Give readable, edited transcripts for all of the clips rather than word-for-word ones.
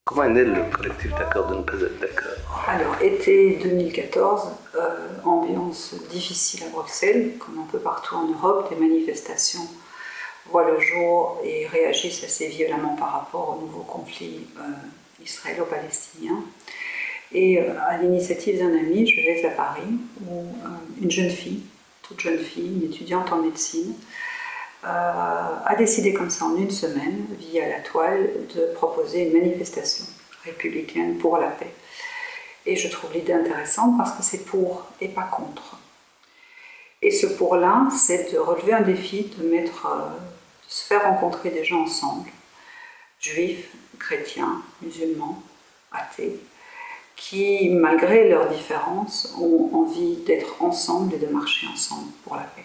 Comment est né le collectif D'accord de ne pas être d'accord? Alors, été 2014, ambiance difficile à Bruxelles, comme un peu partout en Europe, les manifestations voient le jour et réagissent assez violemment par rapport au nouveau conflit israélo-palestinien. Et à l'initiative d'un ami, je vais à Paris, où une jeune fille, toute jeune fille, une étudiante en médecine, a décidé comme ça en une semaine, via la toile, de proposer une manifestation républicaine pour la paix. Et je trouve l'idée intéressante parce que c'est pour et pas contre. Et ce pour-là, c'est de relever un défi, de se faire rencontrer des gens ensemble, juifs, chrétiens, musulmans, athées, qui, malgré leurs différences, ont envie d'être ensemble et de marcher ensemble pour la paix.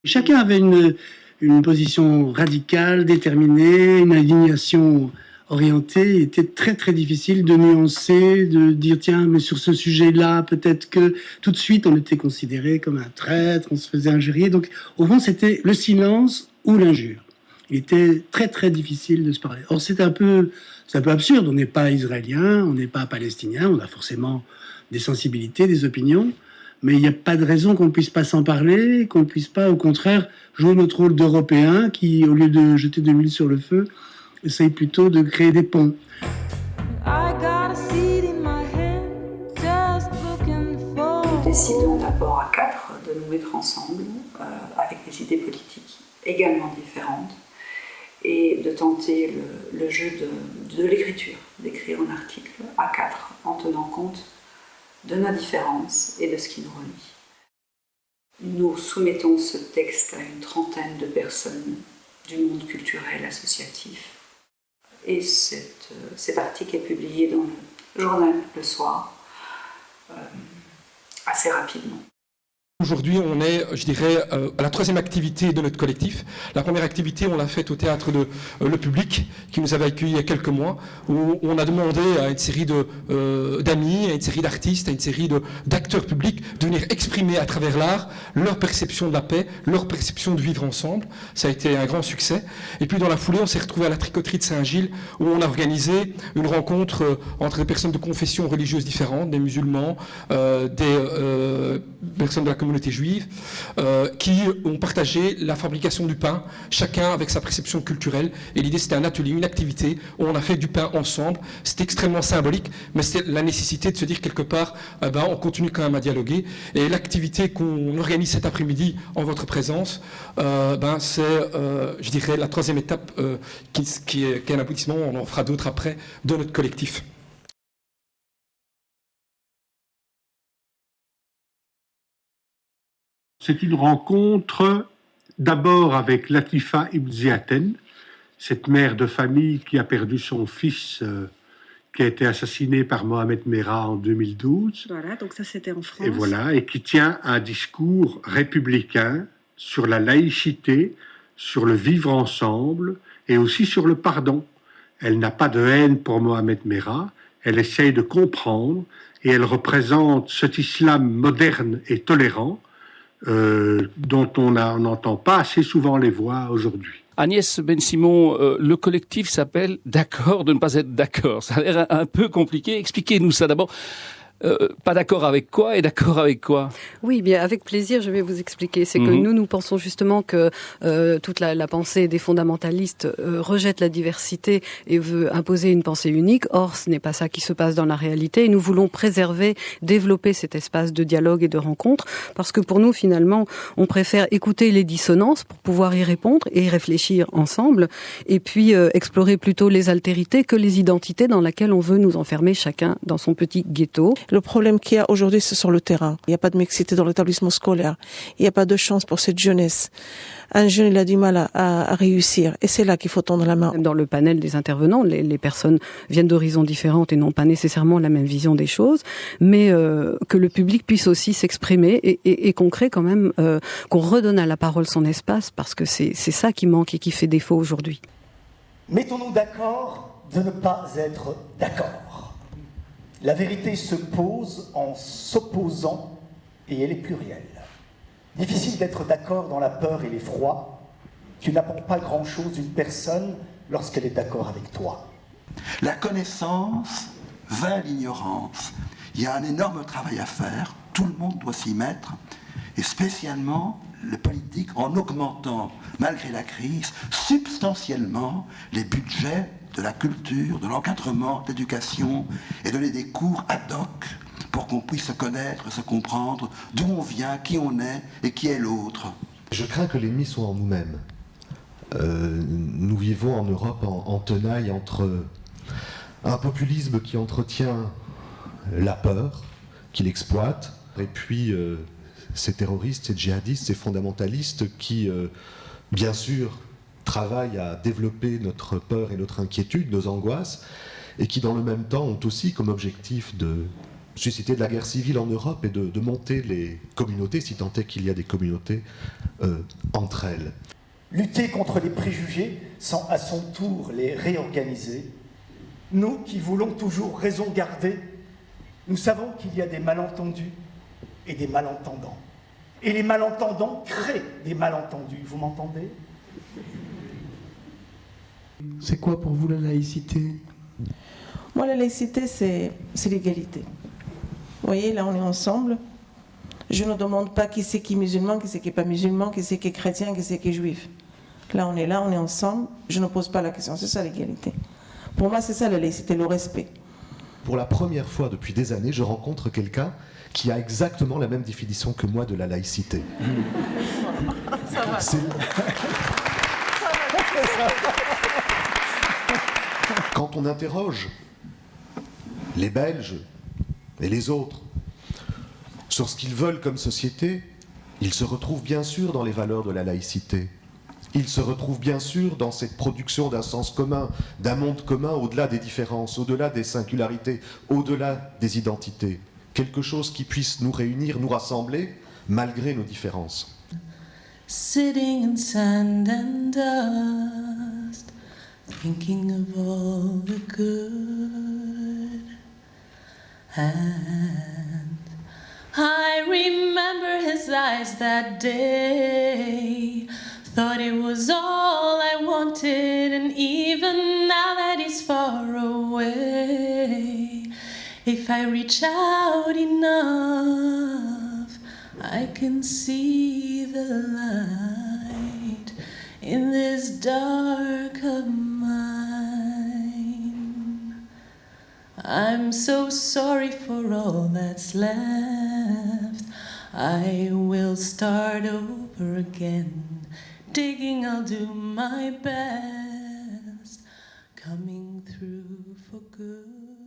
Chacun avait une position radicale, déterminée, une indignation orientée. Il était très très difficile de nuancer, de dire tiens, mais sur ce sujet-là, peut-être que tout de suite on était considéré comme un traître, on se faisait injurier. Donc au fond, c'était le silence ou l'injure. Il était très très difficile de se parler. Or c'est un peu absurde. On n'est pas israélien, on n'est pas palestinien, on a forcément des sensibilités, des opinions. Mais il n'y a pas de raison qu'on ne puisse pas s'en parler, qu'on ne puisse pas, au contraire, jouer notre rôle d'Européens qui, au lieu de jeter de l'huile sur le feu, essayent plutôt de créer des ponts. Nous décidons d'abord à 4 de nous mettre ensemble, avec des idées politiques également différentes, et de tenter le jeu de l'écriture, d'écrire un article à 4 en tenant compte de nos différences et de ce qui nous relie. Nous soumettons ce texte à une trentaine de personnes du monde culturel associatif. Et cet article est publié dans le journal Le Soir, assez rapidement. Aujourd'hui, on est, je dirais, à la troisième activité de notre collectif. La première activité, on l'a faite au théâtre de Le Public, qui nous avait accueillis il y a quelques mois, où on a demandé à une série d'amis, à une série d'artistes, à une série d'acteurs publics de venir exprimer à travers l'art leur perception de la paix, leur perception de vivre ensemble. Ça a été un grand succès. Et puis dans la foulée, on s'est retrouvé à la Tricoterie de Saint-Gilles, où on a organisé une rencontre entre des personnes de confessions religieuses différentes, des musulmans, des personnes de la communauté juive, qui ont partagé la fabrication du pain, chacun avec sa perception culturelle. Et l'idée, c'était un atelier, une activité où on a fait du pain ensemble. C'était extrêmement symbolique, mais c'était la nécessité de se dire quelque part, on continue quand même à dialoguer. Et l'activité qu'on organise cet après-midi en votre présence, c'est, je dirais, la troisième étape qui est un aboutissement. On en fera d'autres après de notre collectif. C'est une rencontre d'abord avec Latifa Ibn Ziaten, cette mère de famille qui a perdu son fils qui a été assassiné par Mohamed Merah en 2012. Voilà, donc ça c'était en France. Et voilà, et qui tient un discours républicain sur la laïcité, sur le vivre ensemble et aussi sur le pardon. Elle n'a pas de haine pour Mohamed Merah, elle essaye de comprendre et elle représente cet islam moderne et tolérant dont on n'entend pas assez souvent les voix aujourd'hui. Agnès Ben-Simon, le collectif s'appelle « D'accord de ne pas être d'accord ». Ça a l'air un peu compliqué. Expliquez-nous ça d'abord. Pas d'accord avec quoi et d'accord avec quoi? Oui, bien avec plaisir, je vais vous expliquer. C'est que nous pensons justement que toute la pensée des fondamentalistes rejette la diversité et veut imposer une pensée unique. Or, ce n'est pas ça qui se passe dans la réalité. Et nous voulons préserver, développer cet espace de dialogue et de rencontre, parce que pour nous, finalement, on préfère écouter les dissonances pour pouvoir y répondre et y réfléchir ensemble, et puis explorer plutôt les altérités que les identités dans lesquelles on veut nous enfermer chacun dans son petit ghetto. Le problème qu'il y a aujourd'hui, c'est sur le terrain. Il n'y a pas de mixité dans l'établissement scolaire. Il n'y a pas de chance pour cette jeunesse. Un jeune, il a du mal à réussir. Et c'est là qu'il faut tendre la main. Dans le panel des intervenants, les personnes viennent d'horizons différentes et n'ont pas nécessairement la même vision des choses, mais que le public puisse aussi s'exprimer et qu'on crée quand même, qu'on redonne à la parole son espace, parce que c'est ça qui manque et qui fait défaut aujourd'hui. Mettons-nous d'accord de ne pas être d'accord. La vérité se pose en s'opposant et elle est plurielle. Difficile d'être d'accord dans la peur et l'effroi. Tu n'apprends pas grand-chose d'une personne lorsqu'elle est d'accord avec toi. La connaissance vainc l'ignorance. Il y a un énorme travail à faire, tout le monde doit s'y mettre, et spécialement le politique en augmentant, malgré la crise, substantiellement les budgets de la culture, de l'encadrement, de l'éducation, et donner des cours ad hoc pour qu'on puisse se connaître, se comprendre, d'où on vient, qui on est et qui est l'autre. Je crains que l'ennemi soit en nous-mêmes. Nous vivons en Europe en tenaille entre un populisme qui entretient la peur, qui l'exploite, et puis ces terroristes, ces djihadistes, ces fondamentalistes qui, bien sûr, travaillent à développer notre peur et notre inquiétude, nos angoisses, et qui, dans le même temps, ont aussi comme objectif de susciter de la guerre civile en Europe et de monter les communautés, si tant est qu'il y a des communautés, entre elles. Lutter contre les préjugés sans à son tour les réorganiser. Nous qui voulons toujours raison garder, nous savons qu'il y a des malentendus et des malentendants. Et les malentendants créent des malentendus, vous m'entendez? C'est quoi pour vous la laïcité? Moi, la laïcité, c'est l'égalité. Vous voyez, là, on est ensemble. Je ne demande pas qui c'est qui est musulman, qui c'est qui n'est pas musulman, qui c'est qui est chrétien, qui c'est qui est juif. Là, on est ensemble. Je ne pose pas la question. C'est ça, l'égalité. Pour moi, c'est ça, la laïcité, le respect. Pour la première fois depuis des années, je rencontre quelqu'un qui a exactement la même définition que moi de la laïcité. Ça va. Quand on interroge les Belges et les autres sur ce qu'ils veulent comme société, ils se retrouvent bien sûr dans les valeurs de la laïcité. Ils se retrouvent bien sûr dans cette production d'un sens commun, d'un monde commun au-delà des différences, au-delà des singularités, au-delà des identités. Quelque chose qui puisse nous réunir, nous rassembler, malgré nos différences. Sitting in sand and dust, thinking of all the good. And I remember his eyes that day. Thought it was all I wanted, and even now that he's far away, if I reach out enough, I can see the light in this dark of mine. I'm so sorry for all that's left. I will start over again. Digging, I'll do my best, coming through for good.